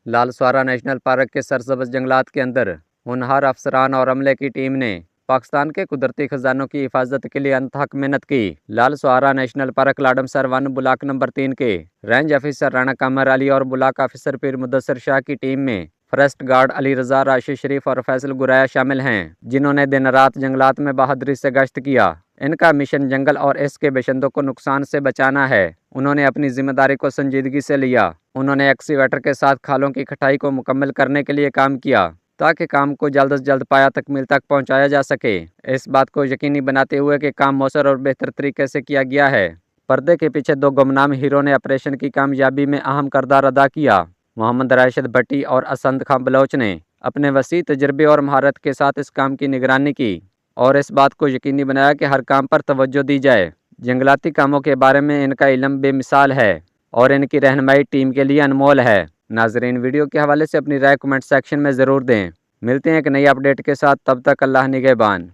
لال Suhanra national park کے سرسبز جنگلات کے اندر ہونہار افسران اور عملے کی ٹیم نے پاکستان کے قدرتی خزانوں کی حفاظت کے لیے انتھک محنت کی۔ Lal Suhanra national park Ladamsar one block number 3 کے رینج آفیسر رانا قمر علی اور بلاک آفیسر پیر مدثر شاہ کی ٹیم میں فارسٹ گارڈ علی رضا، راشد شریف اور فیصل گرایا شامل ہیں، جنہوں نے دن رات جنگلات میں بہادری سے گشت کیا۔ ان کا مشن جنگل اور اس کے باشندوں کو نقصان سے بچانا ہے۔ انہوں نے اپنی ذمہ داری کو سنجیدگی سے لیا۔ انہوں نے ایکسیویٹر کے ساتھ کھالوں کی کٹائی کو مکمل کرنے کے لیے کام کیا تاکہ کام کو جلد از جلد پایہ تکمیل تک پہنچایا جا سکے۔ اس بات کو یقینی بناتے ہوئے کہ کام مؤثر اور بہتر طریقے سے کیا گیا ہے، پردے کے پیچھے دو گمنام ہیرو نے آپریشن کی کامیابی میں اہم کردار ادا کیا۔ محمد راشد بھٹی اور اسند خان بلوچ نے اپنے وسیع تجربے اور مہارت کے ساتھ اس کام کی نگرانی کی اور اس بات کو یقینی بنایا کہ ہر کام پر توجہ دی جائے۔ جنگلاتی کاموں کے بارے میں ان کا علم بے مثال ہے اور ان کی رہنمائی ٹیم کے لیے انمول ہے۔ ناظرین، ویڈیو کے حوالے سے اپنی رائے کمنٹ سیکشن میں ضرور دیں۔ ملتے ہیں ایک نئی اپڈیٹ کے ساتھ، تب تک اللہ نگہبان۔